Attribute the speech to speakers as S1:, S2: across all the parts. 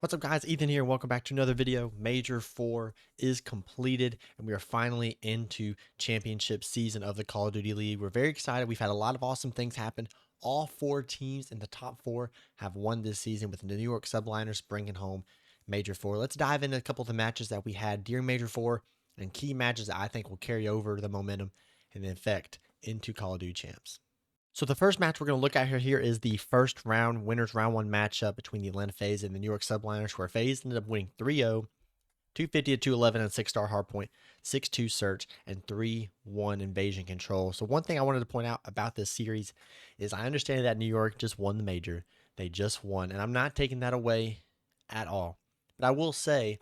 S1: What's up, guys? Ethan here. Welcome back to another video. Major 4 is completed and we are finally into championship season of the Call of Duty League. We're very excited. We've had a lot of awesome things happen. All 4 teams in the top 4 have won this season, with the New York Subliners bringing home Major 4. Let's dive into a couple of the matches that we had during Major 4 and key matches that I think will carry over the momentum and the effect into Call of Duty Champs. So the first match we're going to look at here is the first round winners round 1 matchup between the Atlanta FaZe and the New York Subliners, where FaZe ended up winning 3-0, 250 to 211 and 6-star hardpoint, 6-2 search, and 3-1 invasion control. So one thing I wanted to point out about this series is I understand that New York just won the major. They just won, and I'm not taking that away at all. But I will say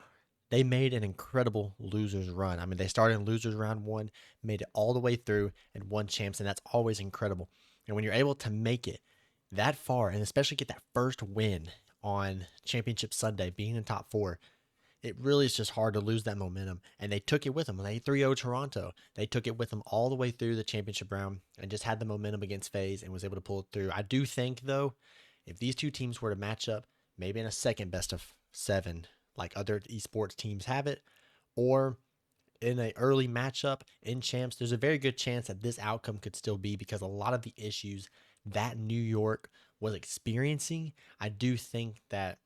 S1: they made an incredible losers run. I mean, they started in losers round 1, made it all the way through, and won champs, and that's always incredible. And when you're able to make it that far, and especially get that first win on Championship Sunday, being in top 4, it really is just hard to lose that momentum. And they took it with them. They 3-0 Toronto. They took it with them all the way through the championship round and just had the momentum against FaZe and was able to pull it through. I do think, though, if these two teams were to match up, maybe in a second best of 7, like other esports teams have it, or in an early matchup in champs, there's a very good chance that this outcome could still be, because a lot of the issues that New York was experiencing, I do think that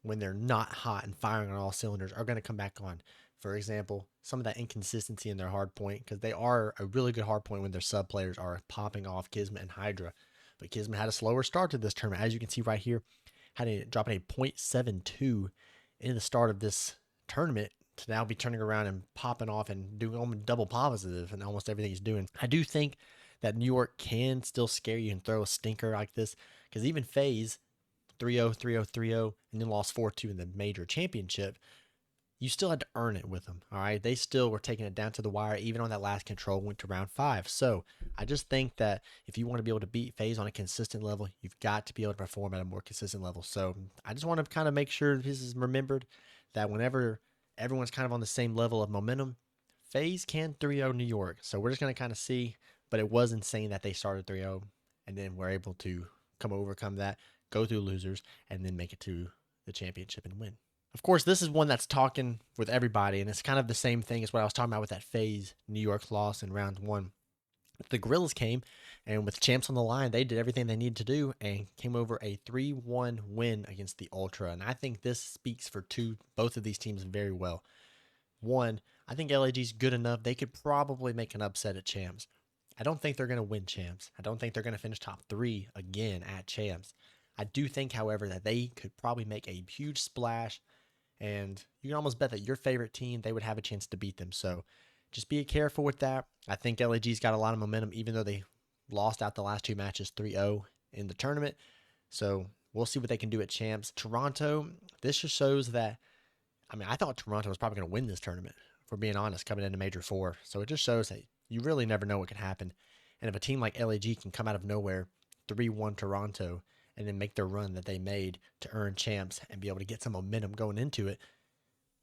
S1: when they're not hot and firing on all cylinders, are going to come back on. For example, some of that inconsistency in their hard point, because they are a really good hard point when their sub players are popping off Kismet and Hydra. But Kismet had a slower start to this tournament, as you can see right here, dropping a .72 in the start of this tournament, to now be turning around and popping off and doing almost double positive in almost everything he's doing. I do think that New York can still scare you and throw a stinker like this, because even FaZe 3-0, 3-0, 3-0, and then lost 4-2 in the major championship, you still had to earn it with them. All right, they still were taking it down to the wire, even on that last control, went to round 5. So I just think that if you want to be able to beat FaZe on a consistent level, you've got to be able to perform at a more consistent level. So I just want to kind of make sure this is remembered, that whenever everyone's kind of on the same level of momentum, FaZe can 3-0 New York. So we're just going to kind of see, but it was insane that they started 3-0 and then were able to overcome that, go through losers, and then make it to the championship and win. Of course, this is one that's talking with everybody, and it's kind of the same thing as what I was talking about with that FaZe New York loss in round 1. The Gorillas came, and with champs on the line, they did everything they needed to do and came over a 3-1 win against the Ultra. And I think this speaks for both of these teams very well. One, I think LAG's good enough. They could probably make an upset at champs. I don't think they're going to win champs. I don't think they're going to finish top 3 again at champs. I do think, however, that they could probably make a huge splash, and you can almost bet that your favorite team, they would have a chance to beat them. So just be careful with that. I think LAG's got a lot of momentum, even though they lost out the last 2 matches 3-0 in the tournament. So we'll see what they can do at champs. Toronto, this just shows that, I mean, I thought Toronto was probably going to win this tournament, if we're being honest, coming into Major 4. So it just shows that you really never know what can happen. And if a team like LAG can come out of nowhere, 3-1 Toronto, and then make their run that they made to earn champs and be able to get some momentum going into it,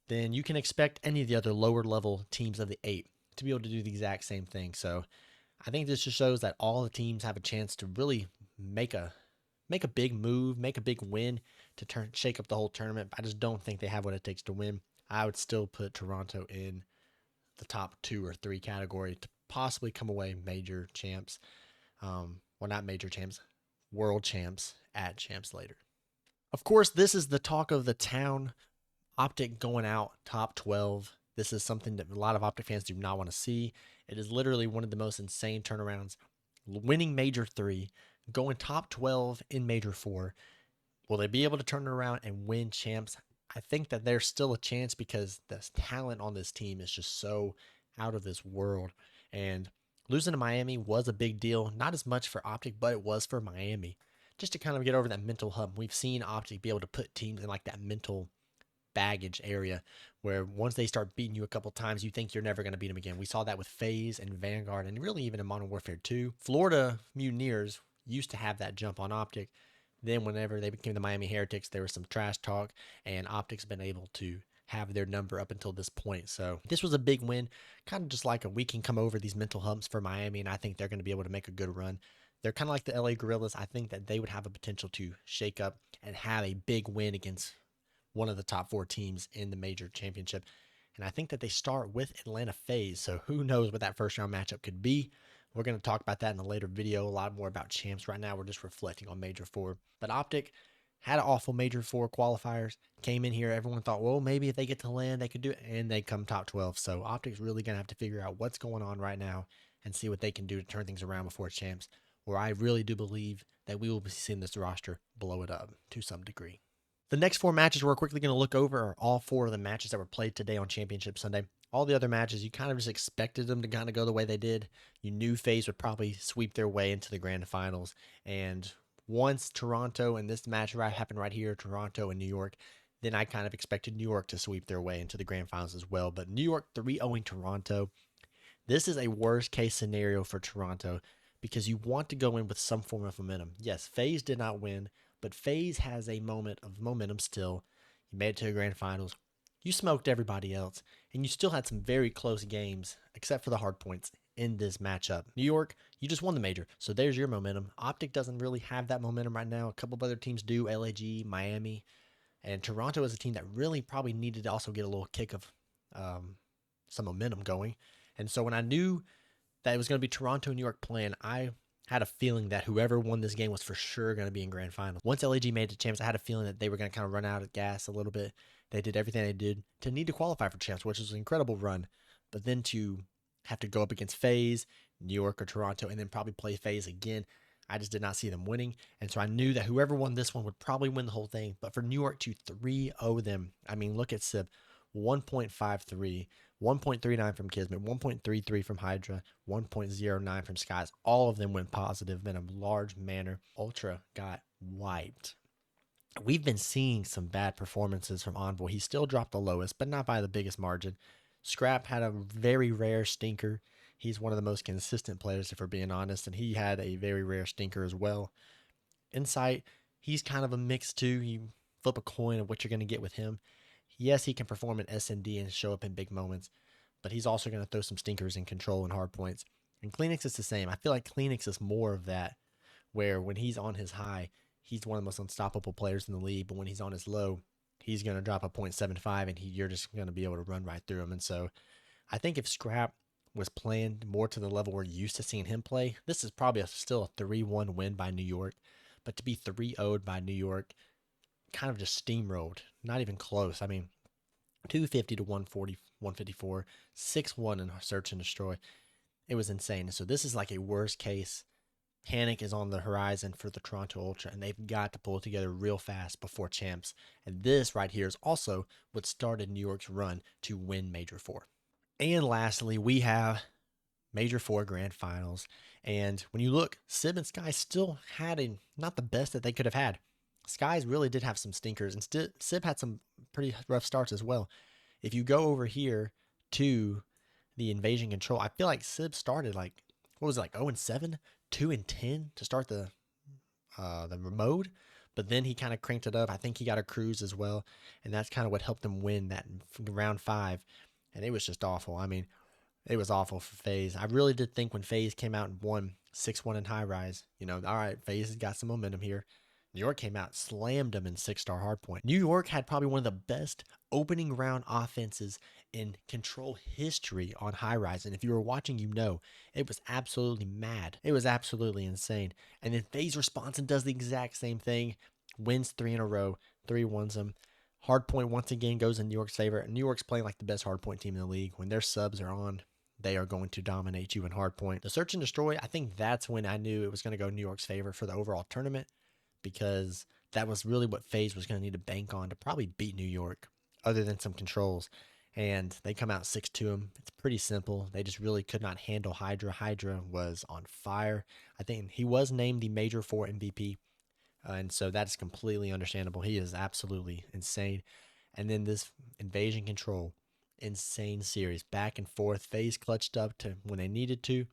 S1: then you can expect any of the other lower level teams of the 8 to be able to do the exact same thing. So I think this just shows that all the teams have a chance to really make a big move, make a big win to shake up the whole tournament. I just don't think they have what it takes to win. I would still put Toronto in the top 2 or 3 category to possibly come away major champs. Well, not major champs, world champs at champs later. Of course, this is the talk of the town. Optic going out top 12. This is something that a lot of Optic fans do not want to see. It is literally one of the most insane turnarounds. Winning Major 3, going top 12 in Major 4. Will they be able to turn it around and win champs? I think that there's still a chance, because the talent on this team is just so out of this world. And losing to Miami was a big deal. Not as much for Optic, but it was for Miami. Just to kind of get over that mental hump. We've seen Optic be able to put teams in like that mental baggage area, where once they start beating you a couple times, you think you're never going to beat them again. We saw that with FaZe and Vanguard, and really even in Modern Warfare 2. Florida Mutineers used to have that jump on Optic. Then whenever they became the Miami Heretics, there was some trash talk, and Optic's been able to have their number up until this point. So this was a big win, kind of just like we can come over these mental humps for Miami, and I think they're going to be able to make a good run. They're kind of like the LA Gorillas. I think that they would have a potential to shake up and have a big win against one of the top 4 teams in the major championship. And I think that they start with Atlanta FaZe. So who knows what that first round matchup could be. We're going to talk about that in a later video, a lot more about champs. Right now, we're just reflecting on Major 4. But Optic had an awful Major 4 qualifiers. Came in here, everyone thought, well, maybe if they get to land, they could do it. And they come top 12. So Optic's really going to have to figure out what's going on right now and see what they can do to turn things around before champs, where I really do believe that we will be seeing this roster blow it up to some degree. The next 4 matches we're quickly going to look over are all 4 of the matches that were played today on Championship Sunday. All the other matches, you kind of just expected them to kind of go the way they did. You knew FaZe would probably sweep their way into the grand finals. And once Toronto and this match happened right here, Toronto and New York, then I kind of expected New York to sweep their way into the grand finals as well. But New York 3-0 Toronto. This is a worst case scenario for Toronto because you want to go in with some form of momentum. Yes, FaZe did not win, but FaZe has a moment of momentum still. You made it to the grand finals. You smoked everybody else, and you still had some very close games, except for the hard points in this matchup. New York, you just won the major, so there's your momentum. Optic doesn't really have that momentum right now. A couple of other teams do, LAG, Miami, and Toronto is a team that really probably needed to also get a little kick of some momentum going. And so when I knew that it was going to be Toronto and New York playing, I had a feeling that whoever won this game was for sure going to be in grand finals. Once LAG made it to champs, I had a feeling that they were going to kind of run out of gas a little bit. They did everything they did to need to qualify for champs, which was an incredible run. But then to have to go up against FaZe, New York or Toronto, and then probably play FaZe again, I just did not see them winning. And so I knew that whoever won this one would probably win the whole thing. But for New York to 3-0 them, I mean, look at Sib, 1.53. 1.39 from Kismet, 1.33 from Hydra, 1.09 from Skies. All of them went positive in a large manner. Ultra got wiped. We've been seeing some bad performances from Envoy. He still dropped the lowest, but not by the biggest margin. Scrap had a very rare stinker. He's one of the most consistent players, if we're being honest, and he had a very rare stinker as well. Insight, he's kind of a mix too. You flip a coin of what you're going to get with him. Yes, he can perform in S&D and show up in big moments, but he's also going to throw some stinkers in control and hard points. And Kleenex is the same. I feel like Kleenex is more of that, where when he's on his high, he's one of the most unstoppable players in the league, but when he's on his low, he's going to drop a 0.75 and you're just going to be able to run right through him. And so I think if Scrap was playing more to the level we're used to seeing him play, this is probably still a 3-1 win by New York. But to be 3-0'd by New York, kind of just steamrolled, not even close. I mean, 250 to 140, 154, 6-1 in Search and Destroy. It was insane. So this is like a worst case. Panic is on the horizon for the Toronto Ultra, and they've got to pull it together real fast before champs. And this right here is also what started New York's run to win Major 4. And lastly, we have Major 4 Grand Finals. And when you look, Sib and Sky still had not the best that they could have had. Skies really did have some stinkers, and Sib had some pretty rough starts as well. If you go over here to the Invasion Control, I feel like Sib started like, what was it, like 0-7, 2-10 to start the mode, but then he kind of cranked it up. I think he got a cruise as well, and that's kind of what helped them win that round 5, and it was just awful. I mean, it was awful for FaZe. I really did think when FaZe came out and won 6-1 in high rise, all right, FaZe has got some momentum here. New York came out, slammed them in 6-star hardpoint. New York had probably one of the best opening round offenses in control history on high rise. And if you were watching, it was absolutely mad. It was absolutely insane. And then FaZe responds and does the exact same thing, wins 3 in a row, 3-1s them. Hardpoint once again goes in New York's favor. New York's playing like the best hardpoint team in the league. When their subs are on, they are going to dominate you in hardpoint. The Search and Destroy, I think that's when I knew it was going to go New York's favor for the overall tournament, because that was really what FaZe was going to need to bank on to probably beat New York, other than some controls. And they come out 6-2 them. It's pretty simple. They just really could not handle Hydra. Hydra was on fire. I think he was named the Major 4 MVP, and so that's completely understandable. He is absolutely insane. And then this Invasion Control, insane series, back and forth. FaZe clutched up to when they needed to.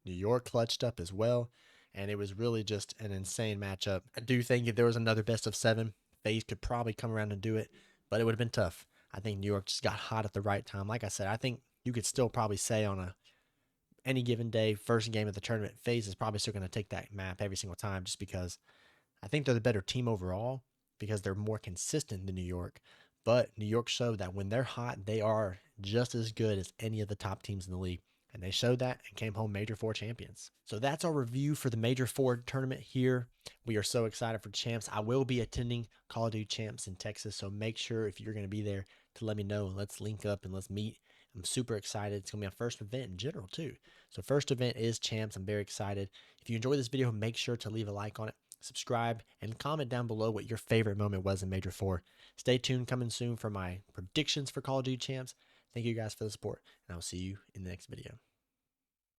S1: New York clutched up as well. And it was really just an insane matchup. I do think if there was another best of 7, FaZe could probably come around and do it, but it would have been tough. I think New York just got hot at the right time. Like I said, I think you could still probably say on any given day, first game of the tournament, FaZe is probably still going to take that map every single time, just because I think they're the better team overall, because they're more consistent than New York. But New York showed that when they're hot, they are just as good as any of the top teams in the league. And they showed that and came home Major 4 champions. So that's our review for the Major 4 tournament here. We are so excited for champs. I will be attending Call of Duty Champs in Texas. So make sure if you're going to be there to let me know. Let's link up and let's meet. I'm super excited. It's going to be my first event in general too. So first event is champs. I'm very excited. If you enjoyed this video, make sure to leave a like on it, subscribe, and comment down below what your favorite moment was in Major 4. Stay tuned, coming soon for my predictions for Call of Duty Champs. Thank you guys for the support, and I'll see you in the next video.